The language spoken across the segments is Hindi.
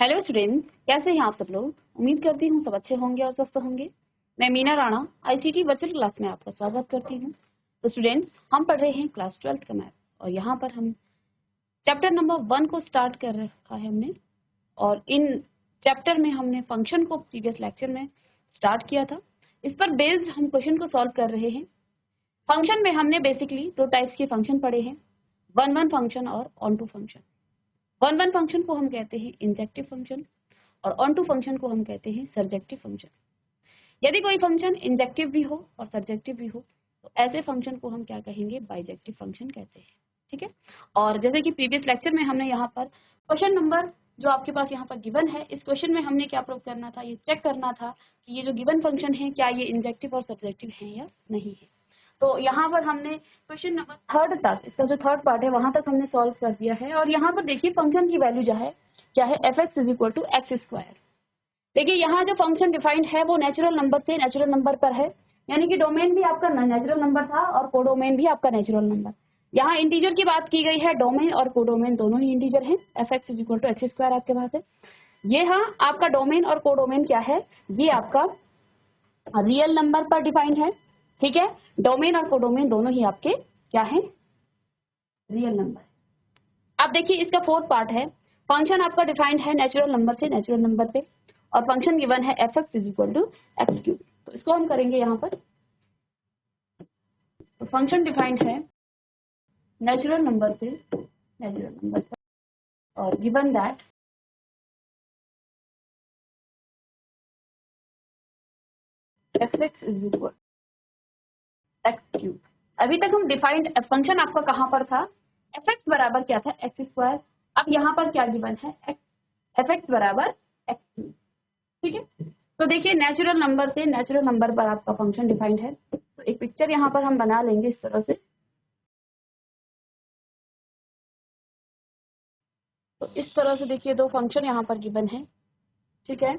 हेलो स्टूडेंट्स, कैसे हैं आप सब लोग। उम्मीद करती हूँ सब अच्छे होंगे और स्वस्थ होंगे। मैं Meena Rana ICT virtual class में आपका स्वागत करती हूँ। तो स्टूडेंट्स, हम पढ़ रहे हैं क्लास 12th का मैथ और यहाँ पर हम चैप्टर नंबर 1 को स्टार्ट कर रखा है हमने। और इन चैप्टर में हमने फंक्शन को प्रीवियस लेक्चर में स्टार्ट किया था। इस पर बेस्ड हम क्वेश्चन को सॉल्व कर रहे हैं। फंक्शन में हमने बेसिकली दो टाइप्स के फंक्शन पढ़े हैं, वन फंक्शन और onto function. One function को हम कहते हैं इंजेक्टिव फंक्शन और ऑन टू फंक्शन को हम कहते हैं सर्जेक्टिव फंक्शन। यदि कोई फंक्शन इंजेक्टिव भी हो और सर्जेक्टिव भी हो तो ऐसे फंक्शन को हम क्या कहेंगे, बाइजेक्टिव फंक्शन कहते हैं। ठीक है। और जैसे कि प्रीवियस लेक्चर में हमने यहाँ पर क्वेश्चन नंबर जो आपके पास यहाँ पर गिवन है, इस क्वेश्चन में हमने क्या प्रूव करना था, ये चेक करना था कि ये जो गिवन फंक्शन है क्या ये इंजेक्टिव और सर्जेक्टिव है या नहीं है। तो यहाँ पर हमने क्वेश्चन नंबर 3 तक, इसका जो थर्ड पार्ट है वहां तक हमने सॉल्व कर दिया है। और यहाँ पर देखिए फंक्शन की वैल्यू जो है क्या है, f(x = x²। देखिए यहाँ जो फंक्शन डिफाइंड है वो नेचुरल नंबर से नेचुरल नंबर पर है, यानी कि डोमेन भी आपका नेचुरल नंबर था और कोडोमेन भी आपका नेचुरल नंबर। यहाँ इंटीजर की बात की गई है, डोमेन और कोडोमेन दोनों ही इंटीजर हैं। f(x = x² आपके पास है। ये हाँ आपका डोमेन और कोडोमेन क्या है, ये आपका रियल नंबर पर डिफाइंड है। ठीक है, डोमेन और कोडोमेन दोनों ही आपके क्या है, रियल नंबर। अब देखिए इसका फोर्थ पार्ट है, फंक्शन आपका डिफाइंड है नेचुरल नंबर से नेचुरल नंबर पे और फंक्शन गिवन है f(x = x³। तो इसको हम करेंगे यहाँ पर। तो फंक्शन डिफाइंड है नेचुरल नंबर से नेचुरल नंबर पर और गिवन दैट f(x = x³। अभी तक हम डिफाइंड फंक्शन आपका कहाँ पर था, f(x) बराबर क्या था, x²। अब यहाँ पर क्या गिवन है, f(x) बराबर x³। ठीक है। तो देखिए नेचुरल नंबर से नेचुरल नंबर पर आपका फंक्शन डिफाइंड है। तो एक पिक्चर यहाँ पर हम बना लेंगे इस तरह से। तो इस तरह से देखिए दो फंक्शन यहाँ पर गिवन है। ठीक है,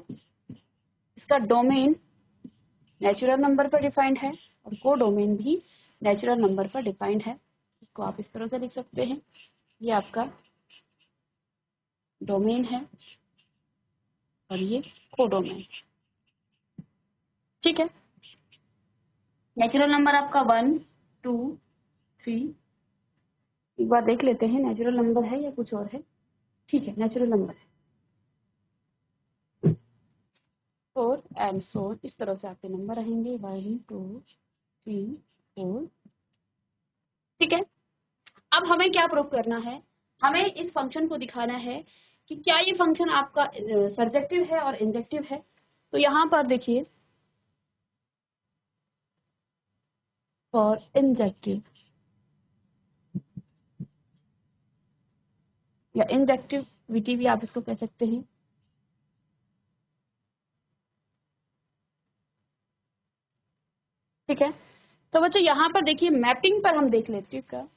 इसका डोमेन नेचुरल नंबर पर डिफाइंड है और कोडोमेन भी नेचुरल नंबर पर डिफाइंड है। इसको आप इस तरह से लिख सकते हैं, ये आपका डोमेन है और ये कोडोमेन। ठीक है, नेचुरल नंबर आपका 1, 2, 3। एक बार देख लेते हैं नेचुरल नंबर है या कुछ और है। ठीक है, नेचुरल नंबर है 4 एंड सो इस तरह से आपके नंबर रहेंगे 1, 2, 3, 4। ठीक है, अब हमें क्या प्रूव करना है, हमें इस फंक्शन को दिखाना है कि क्या ये फंक्शन आपका सर्जेक्टिव है और इंजेक्टिव है। तो यहाँ पर देखिए फॉर इंजेक्टिव या इंजेक्टिविटी भी आप इसको कह सकते हैं। ठीक है, तो बच्चों यहाँ पर देखिए मैपिंग पर हम देख लेते हैं।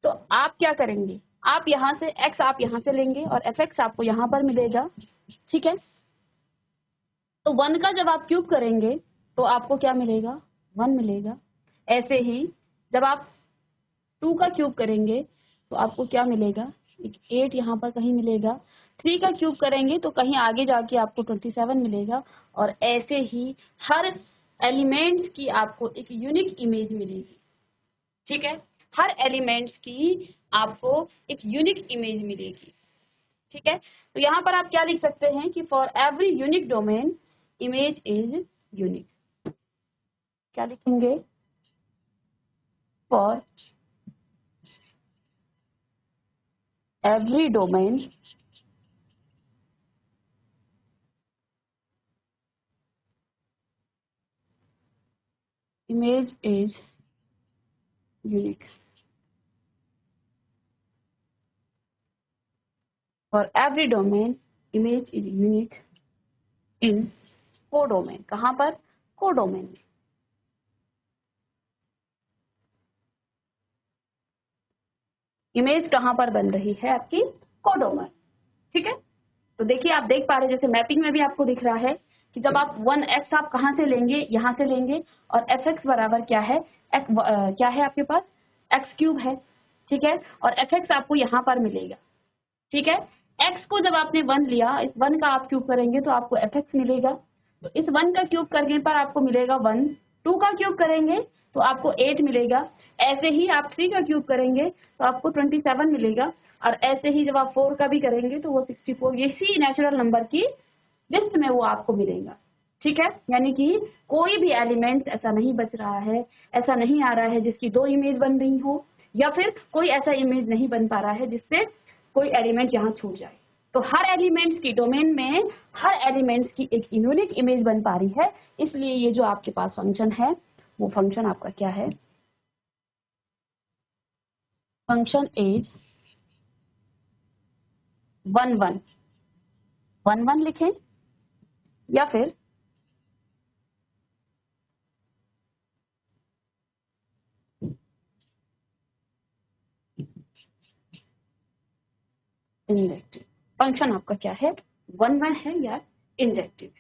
तो आप क्या करेंगे, आप यहाँ से x आप यहाँ से लेंगे और f(x) आपको यहाँ पर मिलेगा। ठीक है, तो 1 का जब आप क्यूब करेंगे तो आपको क्या मिलेगा, 1 मिलेगा। ऐसे ही जब आप 2 का क्यूब करेंगे तो आपको क्या मिलेगा, एक 8 यहाँ पर कहीं मिलेगा। 3 का क्यूब करेंगे तो कहीं आगे जाके आपको 27 मिलेगा। और ऐसे ही हर एलिमेंट्स की आपको एक यूनिक इमेज मिलेगी। ठीक है, हर एलिमेंट्स की आपको एक यूनिक इमेज मिलेगी। ठीक है, तो यहाँ पर आप क्या लिख सकते हैं कि for every unique domain image is unique. क्या लिखेंगे, for every domain image is unique. For every domain image is unique in codomain. कहाँ पर, कोडोमेन में। इमेज कहाँ पर बन रही है आपकी, कोडोमेन। ठीक है, तो देखिए आप देख पा रहे हैं जैसे मैपिंग में भी आपको दिख रहा है कि जब आप 1x आप कहाँ से लेंगे, यहाँ से लेंगे और f(x) बराबर क्या है, क्या है आपके पास, x³ है। ठीक है, और f(x) आपको यहाँ पर मिलेगा। ठीक है, x को जब आपने 1 लिया, इस 1 का आप क्यूब करेंगे तो आपको fx मिलेगा। तो इस 1 का क्यूब करने पर आपको मिलेगा 1, 2 का क्यूब करेंगे तो आपको 8 मिलेगा। ऐसे ही आप 3 का क्यूब करेंगे तो आपको 27 मिलेगा, और ऐसे ही जब आप 4 का भी करेंगे तो वो 64, इसी नेचुरल नंबर की लिस्ट में वो आपको मिलेगा। ठीक है, यानी कि कोई भी एलिमेंट ऐसा नहीं बच रहा है, ऐसा नहीं आ रहा है जिसकी 2 इमेज बन रही हो, या फिर कोई ऐसा इमेज नहीं बन पा रहा है जिससे कोई एलिमेंट यहाँ छूट जाए। तो हर एलिमेंट्स की डोमेन में हर एलिमेंट्स की एक यूनिक इमेज बन पा रही है, इसलिए ये जो आपके पास फंक्शन है वो फंक्शन आपका क्या है, फंक्शन इज 1 1 1 1 लिखें, या फिर इंजेक्टिव। फंक्शन आपका क्या है, 1 1 है या इंजेक्टिव।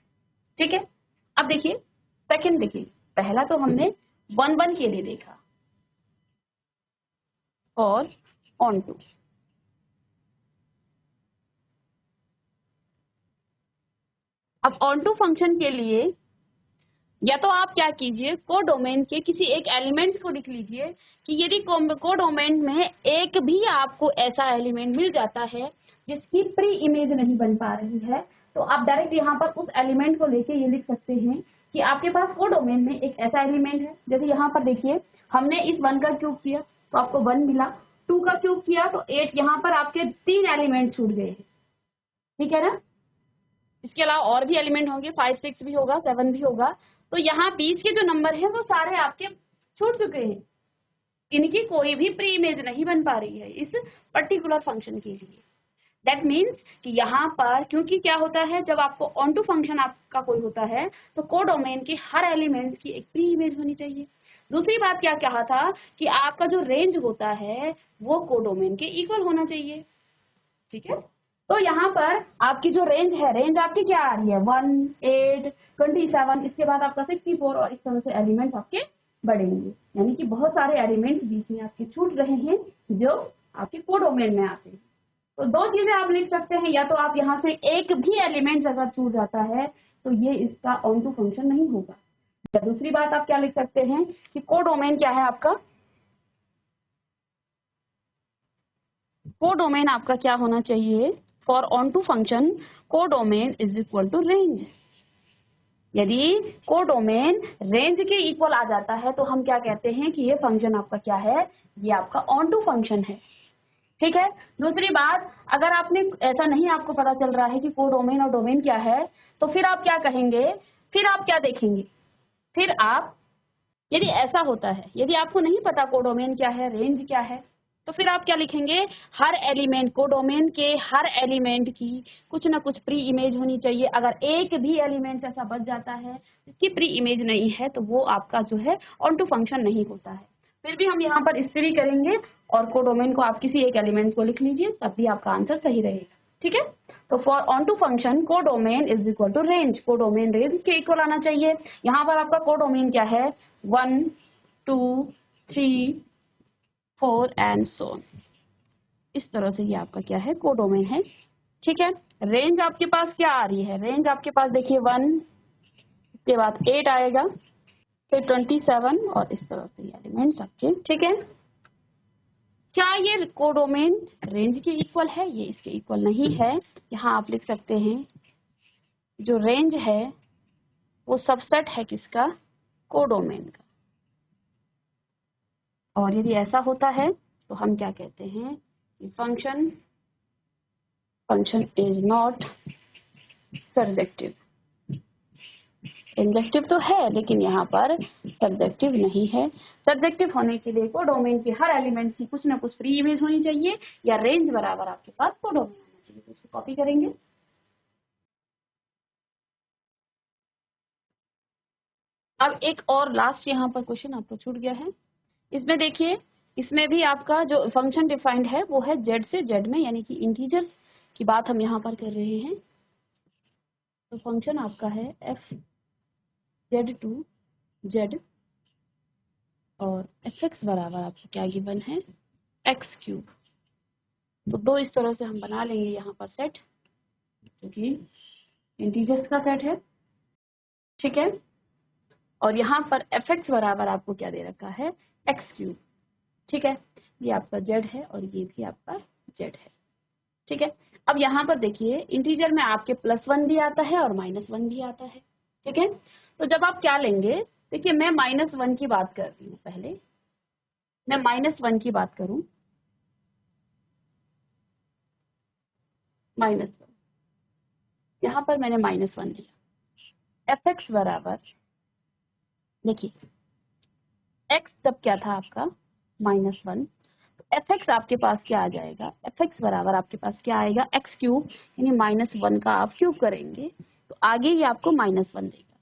ठीक है, अब देखिए सेकंड, देखिए पहला तो हमने 1 1 के लिए देखा, और ऑन टू। अब ऑन टू फंक्शन के लिए या तो आप क्या कीजिए, कोडोमेन के किसी एक एलिमेंट को लिख लीजिए कि यदि कोडोमेन में एक भी आपको ऐसा एलिमेंट मिल जाता है जिसकी प्री इमेज नहीं बन पा रही है, तो आप डायरेक्ट यहाँ पर उस एलिमेंट को लेके ये लिख सकते हैं कि आपके पास कोडोमेन में एक ऐसा एलिमेंट है। जैसे यहाँ पर देखिए, हमने इस 1 का क्यूब किया तो आपको 1 मिला, 2 का क्यूब किया तो 8, यहाँ पर आपके 3 एलिमेंट छूट गए हैं। ठीक है ना, इसके अलावा और भी एलिमेंट होंगे, 5 6 भी होगा, 7 भी होगा। तो यहाँ बीच के जो नंबर हैं वो सारे आपके छूट चुके हैं, इनकी कोई भी प्री इमेज नहीं बन पा रही है इस पर्टिकुलर फंक्शन के लिए। दैट मीन्स कि यहाँ पर, क्योंकि क्या होता है, जब आपको ऑन टू फंक्शन आपका कोई होता है तो कोडोमेन के हर एलिमेंट की एक प्री इमेज होनी चाहिए। दूसरी बात क्या कहा था कि आपका जो रेंज होता है वो कोडोमेन के इक्वल होना चाहिए। ठीक है, तो यहाँ पर आपकी जो रेंज है, रेंज आपकी क्या आ रही है, 1 8 27, इसके बाद आपका 64, और इस तरह से एलिमेंट्स आपके बढ़ेंगे, यानी कि बहुत सारे एलिमेंट्स बीच में आपके छूट रहे हैं जो आपके कोडोमेन में आते हैं। तो दो चीजें आप लिख सकते हैं, या तो आप यहाँ से एक भी एलिमेंट अगर छूट जाता है तो ये इसका ऑन टू फंक्शन नहीं होगा, या दूसरी बात आप क्या लिख सकते हैं कि कोडोमेन क्या है आपका, कोडोमेन आपका क्या होना चाहिए, for onto function codomain is equal to range. यदि कोडोमेन रेंज के इक्वल आ जाता है तो हम क्या कहते हैं कि ये फंक्शन आपका क्या है, ये आपका ऑन टू फंक्शन है। ठीक है, दूसरी बात, अगर आपने ऐसा नहीं आपको पता चल रहा है कि कोडोमेन और डोमेन क्या है, तो फिर आप क्या कहेंगे, फिर आप क्या देखेंगे, फिर आप, यदि ऐसा होता है, यदि आपको नहीं पता कोडोमेन क्या है, रेंज क्या है, तो फिर आप क्या लिखेंगे, हर एलिमेंट, कोडोमेन के हर एलिमेंट की कुछ ना कुछ प्री इमेज होनी चाहिए। अगर एक भी एलिमेंट ऐसा बच जाता है जिसकी प्री इमेज नहीं है तो वो आपका जो है ऑन टू फंक्शन नहीं होता है। फिर भी हम यहाँ पर इससे भी करेंगे, और कोडोमेन को आप किसी एक एलिमेंट को लिख लीजिए, तब भी आपका आंसर सही रहेगा। ठीक है, तो for onto function codomain is equal to range, codomain range के इक्वल आना चाहिए। यहाँ पर आपका कोडोमेन क्या है, 1 2 3 4 एंड सो ऑन। इस तरह से ये आपका क्या है, कोडोमेन है। ठीक है, रेंज आपके पास क्या आ रही है, रेंज आपके पास देखिए 1 के बाद 8 आएगा, फिर 27, और इस तरह से एलिमेंट्स आपके। ठीक है, क्या ये कोडोमेन रेंज के इक्वल है, ये इसके इक्वल नहीं है। यहाँ आप लिख सकते हैं जो रेंज है वो सबसेट है किसका, कोडोमेन का। और यदि ऐसा होता है तो हम क्या कहते हैं कि function is not surjective. Injective तो है लेकिन यहाँ पर सब्जेक्टिव नहीं है। सब्जेक्टिव होने के लिए कोडोमेन के हर एलिमेंट की कुछ ना कुछ प्री इमेज होनी चाहिए, या रेंज बराबर आपके पास कोडोमेन होना चाहिए। तो इसको कॉपी करेंगे। अब एक और लास्ट यहाँ पर क्वेश्चन आपको छूट गया है। इसमें देखिए, इसमें भी आपका जो फंक्शन डिफाइंड है वो है जेड से जेड में, यानी कि इंटीजर्स की बात हम यहाँ पर कर रहे हैं। तो फंक्शन आपका है एफ जेड टू जेड, और एफ एक्स बराबर आपको क्या गिवन है, एक्स क्यूब। तो दो इस तरह से हम बना लेंगे यहाँ पर सेट, जो कि इंटीजर्स का सेट है, ठीक है। और यहाँ पर fx बराबर आपको क्या दे रखा है, एक्स क्यूब, ठीक है। ये आपका z है और ये भी आपका z है, ठीक है। अब यहाँ पर देखिए इंटीजर में आपके +1 भी आता है और -1 भी आता है, ठीक है। तो जब आप क्या लेंगे, देखिए मैं -1 की बात कर रही हूँ, पहले मैं -1 की बात करूँ, -1 यहाँ पर मैंने -1 लिया। fx बराबर, देखिए x जब क्या था आपका -1, तो fx आपके पास क्या आ जाएगा, fx बराबर आपके पास क्या आएगा, x क्यूब, यानी -1 का आप क्यूब करेंगे तो आगे ही आपको -1 देगा,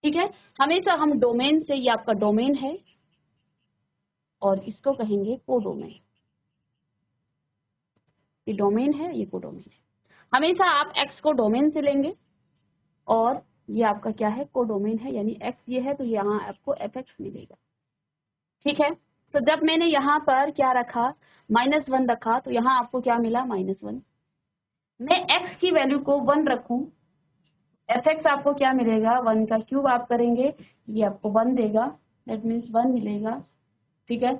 ठीक है। हमेशा हम डोमेन से, ये आपका डोमेन है और इसको कहेंगे कोडोमेन, ये डोमेन है, ये कोडोमेन है। हमेशा आप x को डोमेन से लेंगे और ये आपका क्या है, कोडोमेन है, यानी x ये है तो यहाँ आपको fx मिलेगा, ठीक है। तो जब मैंने यहाँ पर क्या रखा, -1 रखा, तो यहाँ आपको क्या मिला, -1। मैं x की वैल्यू को 1 रखूं, fx आपको क्या मिलेगा, 1 का क्यूब आप करेंगे, ये आपको 1 देगा, दैट मीन्स 1 मिलेगा, ठीक है।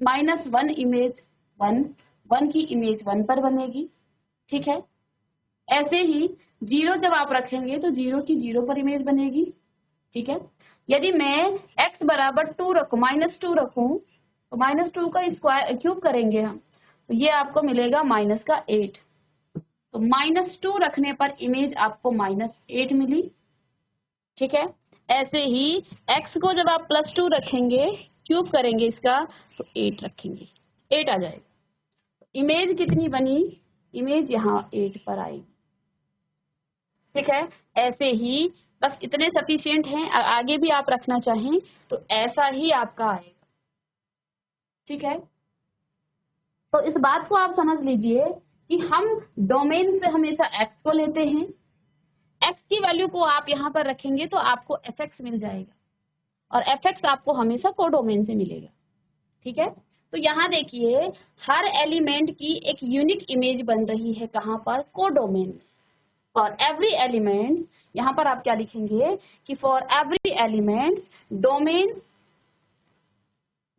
-1 इमेज 1, 1 की इमेज 1 पर बनेगी, ठीक है। ऐसे ही 0 जब आप रखेंगे तो 0 की 0 पर इमेज बनेगी, ठीक है। यदि मैं x बराबर 2 रखूं, -2 रखूं, तो -2 का स्क्वायर क्यूब करेंगे हम, तो ये आपको मिलेगा -8। तो -2 रखने पर इमेज आपको -8 मिली, ठीक है। ऐसे ही x को जब आप +2 रखेंगे, क्यूब करेंगे इसका, तो 8 रखेंगे, 8 आ जाएगा। इमेज कितनी बनी, इमेज यहाँ 8 पर आएगी, ठीक है। ऐसे ही बस इतने सफिशिएंट हैं, आगे भी आप रखना चाहें तो ऐसा ही आपका आएगा, ठीक है। तो इस बात को आप समझ लीजिए कि हम डोमेन से हमेशा x को लेते हैं, x की वैल्यू को आप यहाँ पर रखेंगे तो आपको fx मिल जाएगा और fx आपको हमेशा कोडोमेन से मिलेगा, ठीक है। तो यहाँ देखिए हर एलिमेंट की एक यूनिक इमेज बन रही है, कहाँ पर, कोडोमेन में। फॉर एवरी एलिमेंट, यहाँ पर आप क्या लिखेंगे कि फॉर एवरी एलिमेंट डोमेन,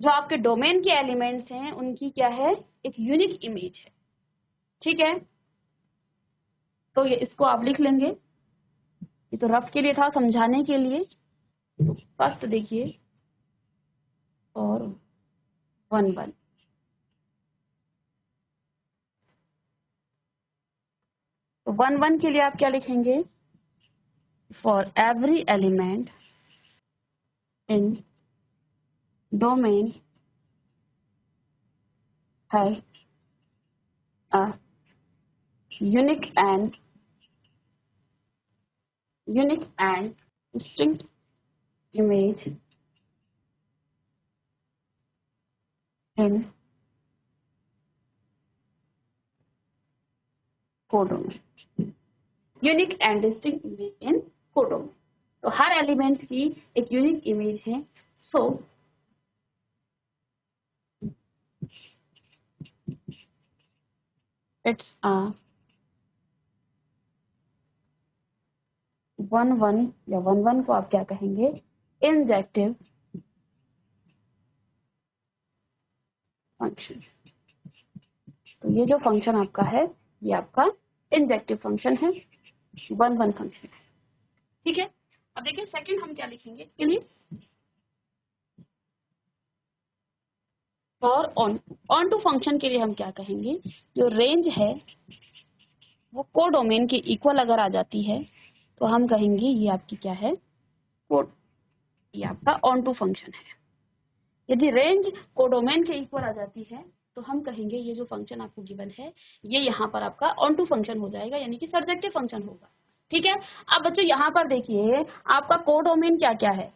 जो आपके डोमेन के एलिमेंट्स हैं उनकी क्या है, एक यूनिक इमेज है, ठीक है। तो ये इसको आप लिख लेंगे, ये तो रफ के लिए था, समझाने के लिए। फर्स्ट देखिए और 1 1, तो 1 1 के लिए आप क्या लिखेंगे, for every element in domain has a unique and distinct image in codomain, unique and distinct image in codomain. तो हर एलिमेंट की एक यूनिक इमेज है, सो इट्स अ 1 1, या 1 1 को आप क्या कहेंगे, इंजेक्टिव फंक्शन। तो ये जो फंक्शन आपका है, ये आपका इंजेक्टिव फंक्शन है, 1 1 फंक्शन है, ठीक है। अब देखिए सेकंड हम क्या लिखेंगे इसके लिए, फॉर ऑन टू फंक्शन के लिए हम क्या कहेंगे, जो रेंज है वो कोडोमेन के इक्वल अगर आ जाती है तो हम कहेंगे ये आपकी क्या है, कोड, ये आपका ऑन टू फंक्शन है। यदि रेंज कोडोमेन के इक्वल आ जाती है तो हम कहेंगे ये जो फंक्शन आपको गिवन है ये यहाँ पर आपका ऑन टू फंक्शन हो जाएगा, यानी कि सर्जेक्टिव फंक्शन होगा, ठीक है। अब बच्चों यहाँ पर देखिए आपका कोडोमेन क्या क्या है,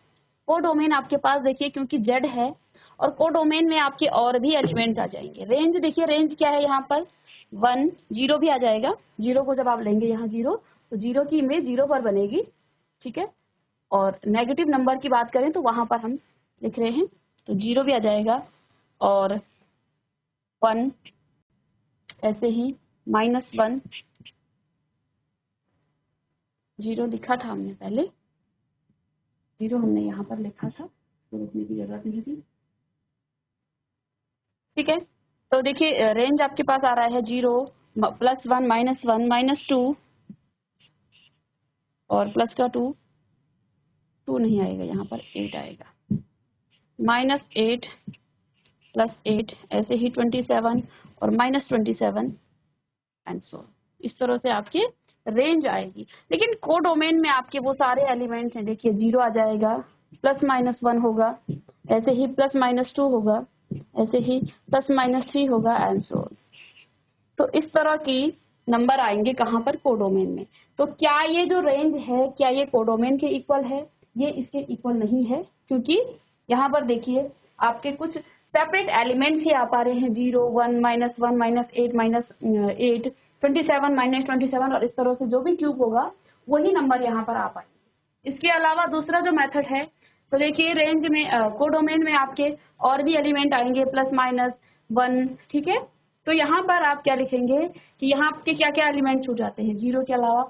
कोडोमेन आपके पास देखिए क्योंकि z है और कोडोमेन में आपके और भी एलिमेंट्स आ जाएंगे। रेंज देखिए, रेंज क्या है यहाँ पर, 1 0 भी आ जाएगा, 0 को जब आप लेंगे यहाँ 0, तो 0 की इमेज 0 पर बनेगी, ठीक है। और नेगेटिव नंबर की बात करें तो वहां पर हम लिख रहे हैं तो 0 भी आ जाएगा और 1 ऐसे ही -1 0 लिखा था हमने पहले, 0 हमने यहाँ पर लिखा था, तो लिखने की जरूरत नहीं थी। ठीक है, तो देखिए रेंज आपके पास आ रहा है 0 +1 -1 -2 और प्लस का 2 नहीं आएगा, यहाँ पर 8 आएगा, -8 +8 ऐसे ही 27 और -27 एंड सो इस तरह से आपकी रेंज आएगी। लेकिन कोडोमेन में आपके वो सारे एलिमेंट्स हैं, देखिए 0 आ जाएगा, +-1 होगा, ऐसे ही +-2 होगा, ऐसे ही +-3 होगा एंड सो। तो इस तरह की नंबर आएंगे कहाँ पर, कोडोमेन में। तो क्या ये जो रेंज है, क्या ये कोडोमेन के इक्वल है? ये इसके इक्वल नहीं है, क्योंकि यहाँ पर देखिए आपके कुछ सेपरेट एलिमेंट्स ही आ पा रहे हैं, 0 1 -1 -8 -8 27 -27 और इस तरह से जो भी क्यूब होगा वही नंबर यहाँ पर आ पाएंगे। इसके अलावा दूसरा जो मेथड है, तो देखिए रेंज में कोडोमेन में आपके और भी एलिमेंट आएंगे +-1, ठीक है। तो यहाँ पर आप क्या लिखेंगे कि यहाँ आपके क्या क्या एलिमेंट छूट जाते हैं, 0 के अलावा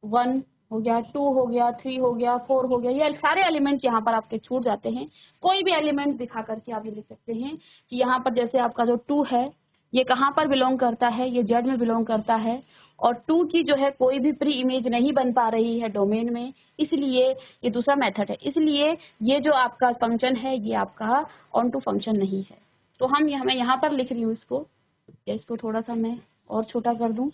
1 हो गया, 2 हो गया, 3 हो गया, 4 हो गया, ये सारे एलिमेंट्स यहाँ पर आपके छूट जाते हैं। कोई भी एलिमेंट दिखा करके आप ये लिख सकते हैं कि यहाँ पर जैसे आपका जो 2 है ये कहाँ पर बिलोंग करता है, ये जेड में बिलोंग करता है, और 2 की जो है कोई भी प्री इमेज नहीं बन पा रही है डोमेन में, इसलिए ये दूसरा मेथड है, इसलिए ये जो आपका फंक्शन है ये आपका ऑन टू फंक्शन नहीं है। तो मैं यहाँ पर लिख रही हूँ इसको, या इसको थोड़ा सा मैं और छोटा कर दूं,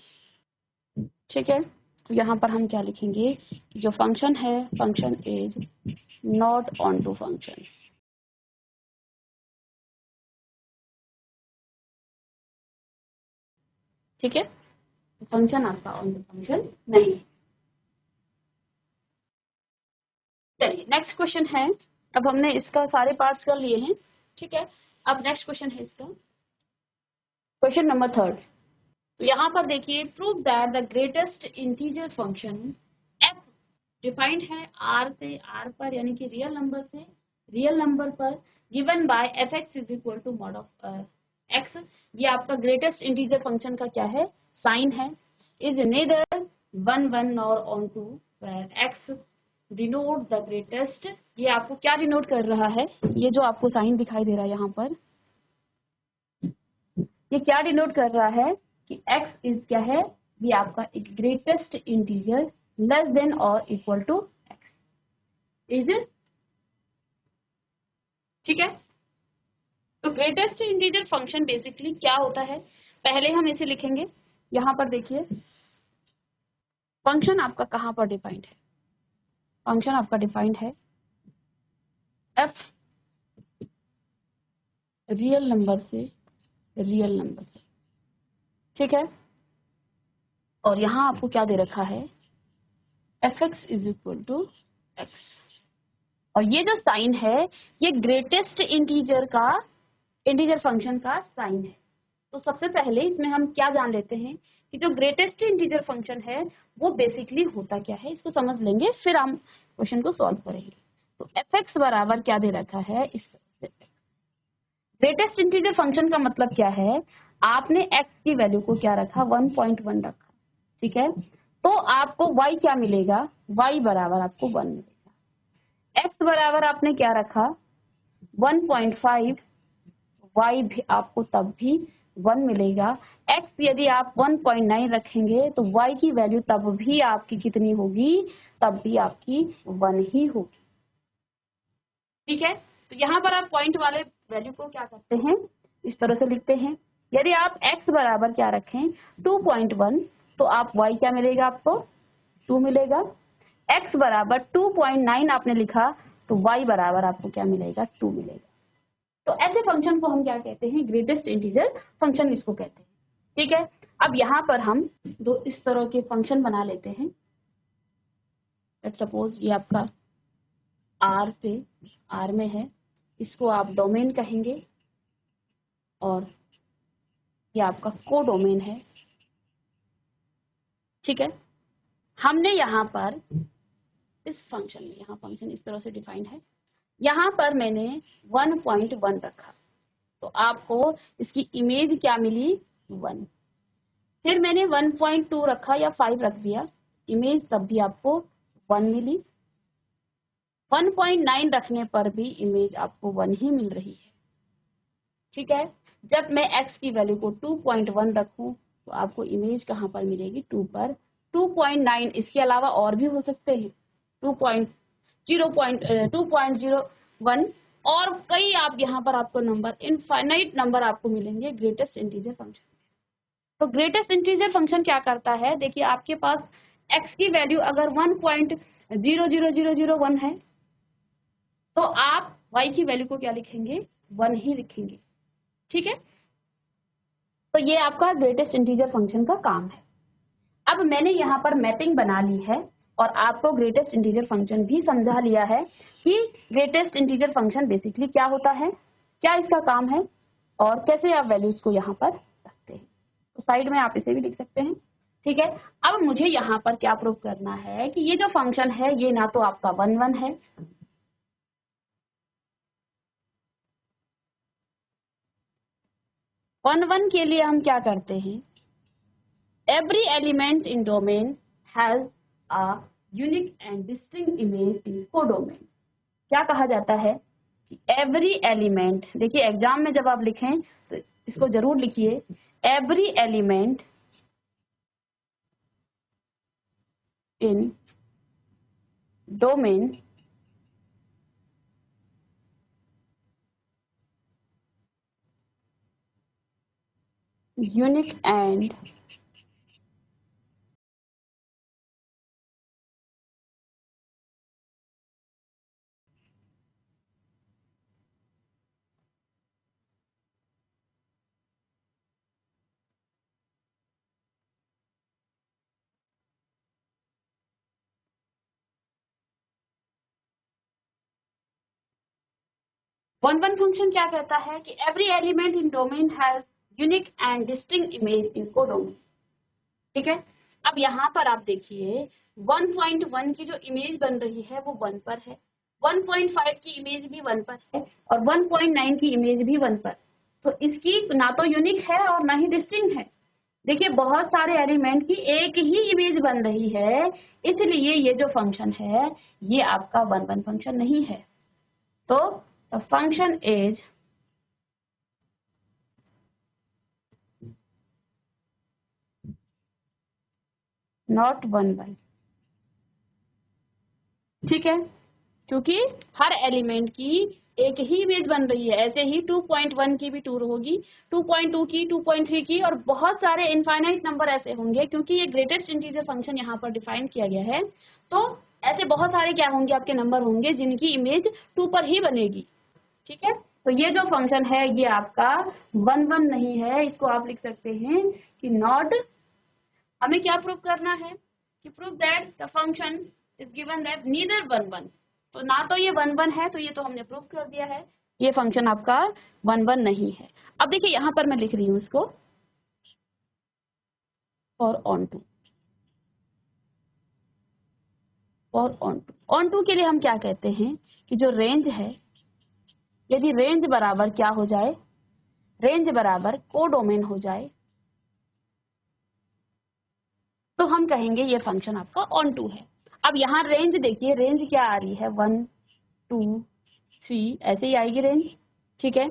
ठीक है। तो यहाँ पर हम क्या लिखेंगे कि जो फंक्शन है, function is not onto function, ठीक है। फंक्शन आपका ऑन टू फंक्शन नहीं है। चलिए नेक्स्ट क्वेश्चन है, अब हमने इसका सारे पार्ट्स कर लिए हैं, ठीक है। अब नेक्स्ट क्वेश्चन है इसका, क्वेश्चन नंबर 3। तो यहाँ पर देखिए, prove that the greatest integer function f defined है r से r पर, यानी कि रियल नंबर से रियल नंबर पर, given by f(x) is equal to mod of x। ये आपका ग्रेटेस्ट इंटीजर फंक्शन का क्या है, साइन है, is neither 1 1 nor onto, x denote the greatest. ये आपको क्या डिनोट कर रहा है, ये जो आपको साइन दिखाई दे रहा है यहाँ पर, ये क्या डिनोट कर रहा है कि x इज क्या है, ये आपका एक ग्रेटेस्ट इंटीजर लेस देन और इक्वल टू x इज, ठीक है। तो ग्रेटेस्ट इंटीजर फंक्शन बेसिकली क्या होता है, पहले हम इसे लिखेंगे। यहाँ पर देखिए फंक्शन आपका कहाँ पर डिफाइंड है, फंक्शन आपका डिफाइंड है f रियल नंबर से रियल नंबर से, ठीक है। और यहाँ आपको क्या दे रखा है, f(x) is equal to x, और ये जो साइन है ये ग्रेटेस्ट इंटीजर फंक्शन का साइन है। तो सबसे पहले इसमें हम क्या जान लेते हैं कि जो ग्रेटेस्ट इंटीजर फंक्शन है वो बेसिकली होता क्या है, इसको समझ लेंगे फिर हम क्वेश्चन को सॉल्व करेंगे। तो f(x) बराबर क्या दे रखा है, इस ग्रेटेस्ट इंटीजर फंक्शन का मतलब क्या है, आपने x की वैल्यू को क्या रखा, 1.1 रखा, ठीक है। तो आपको y क्या मिलेगा, y बराबर आपको 1 मिलेगा। x बराबर आपने क्या रखा 1.5, y भी आपको तब भी 1 मिलेगा। x यदि आप 1.9 रखेंगे तो y की वैल्यू तब भी आपकी कितनी होगी, तब भी आपकी 1 ही होगी, ठीक है। तो यहाँ पर आप पॉइंट वाले वैल्यू को क्या करते हैं, इस तरह से लिखते हैं। यदि आप x बराबर क्या रखें 2.1, तो आप y क्या मिलेगा, आपको 2 मिलेगा। x बराबर 2.9 आपने लिखा तो y बराबर आपको क्या मिलेगा, 2 मिलेगा। तो ऐसे फंक्शन को हम क्या कहते हैं, ग्रेटेस्ट इंटीजर फंक्शन इसको कहते हैं, ठीक है। अब यहाँ पर हम दो इस तरह के फंक्शन बना लेते हैं। लेट्स सपोज ये आपका r से r में है, इसको आप डोमेन कहेंगे, और ये आपका कोडोमेन है, ठीक है। हमने यहाँ पर इस फंक्शन में, यहाँ फंक्शन इस तरह से डिफाइंड है, यहाँ पर मैंने 1.1 रखा, तो आपको इसकी इमेज क्या मिली 1। फिर मैंने 1.2 रखा या 5 रख दिया, इमेज तब भी आपको 1 मिली। 1.9 रखने पर भी इमेज आपको 1 ही मिल रही है। ठीक है, जब मैं x की वैल्यू को 2.1 रखूं तो आपको इमेज कहाँ पर मिलेगी 2 पर। 2.9 इसके अलावा और भी हो सकते हैं, 2.01 और कई आप यहाँ पर आपको नंबर इनफाइनाइट नंबर आपको मिलेंगे ग्रेटेस्ट इंटीजर फंक्शन। तो ग्रेटेस्ट इंटीजर फंक्शन क्या करता है, देखिए आपके पास x की वैल्यू अगर 1.00001 है तो आप y की वैल्यू को क्या लिखेंगे 1 ही लिखेंगे। ठीक है, तो ये आपका ग्रेटेस्ट इंटीजर फंक्शन का काम है। अब मैंने यहाँ पर मैपिंग बना ली है और आपको ग्रेटेस्ट इंटीजर फंक्शन भी समझा लिया है कि ग्रेटेस्ट इंटीजर फंक्शन बेसिकली क्या होता है, क्या इसका काम है और कैसे आप वैल्यूज को यहाँ पर रखते हैं। तो साइड में आप इसे भी लिख सकते हैं। ठीक है, अब मुझे यहाँ पर क्या प्रूव करना है कि ये जो फंक्शन है ये ना तो आपका 1 है, वन के लिए हम क्या करते हैं, every element in domain has a unique and distinct image in codomain। क्या कहा जाता है कि every element, देखिए एग्जाम में जब आप लिखें तो इसको जरूर लिखिए, every element in domain unique and one function क्या कहता है कि every element in domain has unique and distinct image in codomain। ठीक है, अब यहाँ पर आप देखिए 1.1 की जो इमेज बन रही है वो 1 पर है, 1.5 की इमेज भी 1 पर है और 1.9 की इमेज भी 1 पर। तो इसकी ना तो यूनिक है और ना ही डिस्टिंक्ट है। देखिए बहुत सारे एलिमेंट की एक ही इमेज बन रही है, इसलिए ये जो फंक्शन है ये आपका 1 फंक्शन नहीं है। तो द फंक्शन इज नॉट 1। ठीक है, क्योंकि हर एलिमेंट की एक ही इमेज बन रही है। ऐसे ही 2.1 की भी 2 होगी, 2.2 की, 2.3 की और बहुत सारे इनफाइनाइट नंबर ऐसे होंगे, क्योंकि ये ग्रेटेस्ट इंटीजर फंक्शन यहाँ पर डिफाइन किया गया है। तो ऐसे बहुत सारे क्या होंगे आपके नंबर होंगे जिनकी इमेज 2 पर ही बनेगी। ठीक है, तो ये जो फंक्शन है ये आपका 1 नहीं है, इसको आप लिख सकते हैं कि नॉट। हमें क्या प्रूव करना है कि prove that the function is given that neither 1 तो ना तो ये 1 है, तो ये तो हमने प्रूव कर दिया है, ये फंक्शन आपका 1 नहीं है। अब देखिए यहाँ पर मैं लिख रही हूँ इसको for onto. For onto के लिए हम क्या कहते हैं कि जो रेंज है, यदि रेंज बराबर क्या हो जाए, रेंज बराबर कोडोमेन हो जाए तो हम कहेंगे ये फंक्शन आपका ऑन टू है। अब यहाँ रेंज देखिए, रेंज क्या आ रही है 1 2 3 ऐसे ही आएगी रेंज। ठीक है,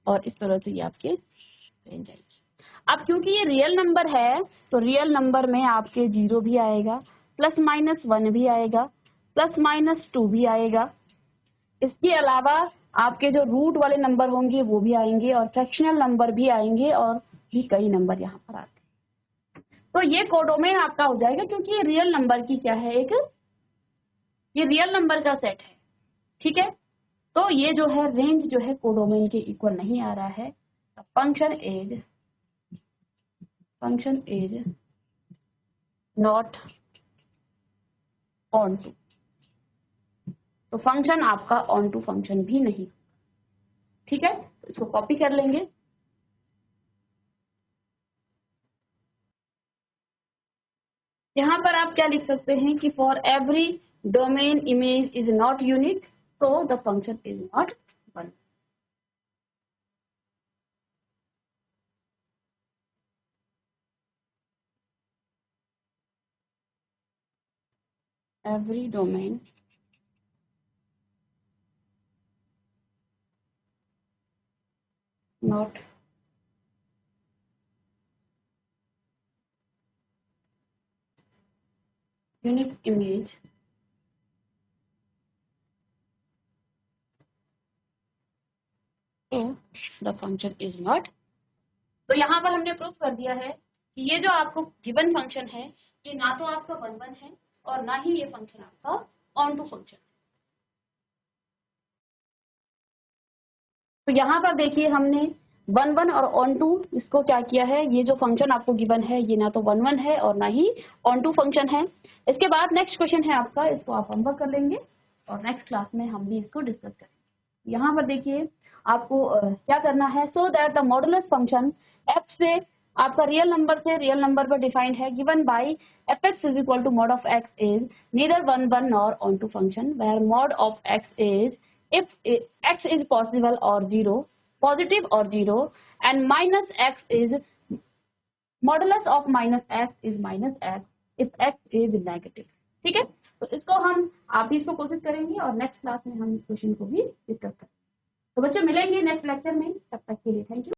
और इस तरह से ये आपके रेंज आएगी। अब क्योंकि ये रियल नंबर है तो रियल नंबर में आपके 0 भी आएगा, +-1 भी आएगा, +-2 भी आएगा। इसके अलावा आपके जो रूट वाले नंबर होंगे वो भी आएंगे और फ्रैक्शनल नंबर भी आएंगे और भी कई नंबर यहाँ पर आते हैं। तो ये कोडोमेन आपका हो जाएगा, क्योंकि ये रियल नंबर की क्या है, एक ये रियल नंबर का सेट है। ठीक है, तो ये जो है रेंज जो है कोडोमेन के इक्वल नहीं आ रहा है। Function is not onto, तो फंक्शन आपका ऑन टू फंक्शन भी नहीं। ठीक है, तो इसको कॉपी कर लेंगे। यहाँ पर आप क्या लिख सकते हैं कि for every domain image is not unique so the function is not 1। every domain not unique image so the function is not। तो यहाँ पर हमने प्रूफ कर दिया है कि ये जो आपको गिवन फंक्शन है ये ना तो आपका वन वन है और ना ही ये फंक्शन आपका ऑन टू फंक्शन। तो यहाँ पर देखिए हमने वन वन और ऑन टू इसको क्या किया है, ये जो फंक्शन आपको गिवन है ये ना तो वन वन है और ना ही ऑन टू फंक्शन है। इसके बाद नेक्स्ट क्वेश्चन है आपका, इसको आप होमवर्क कर लेंगे और नेक्स्ट क्लास में हम भी इसको डिस्कस करेंगे। यहाँ पर देखिए आपको क्या करना है, so that the modulus function F से आपका रियल नंबर से रियल नंबर पर डिफाइंड है given by F X is equal to mod of X is neither one one nor onto function where mod of X is if x is possible or zero, positive or zero, and minus x is modulus of minus x is minus x if x is negative। ठीक है, तो इसको हम आप भी इसको कोशिश करेंगे और नेक्स्ट क्लास में हम इस क्वेश्चन को भी डिस्कस करेंगे। तो बच्चों मिलेंगे नेक्स्ट लेक्चर में, तब तक के लिए थैंक यू।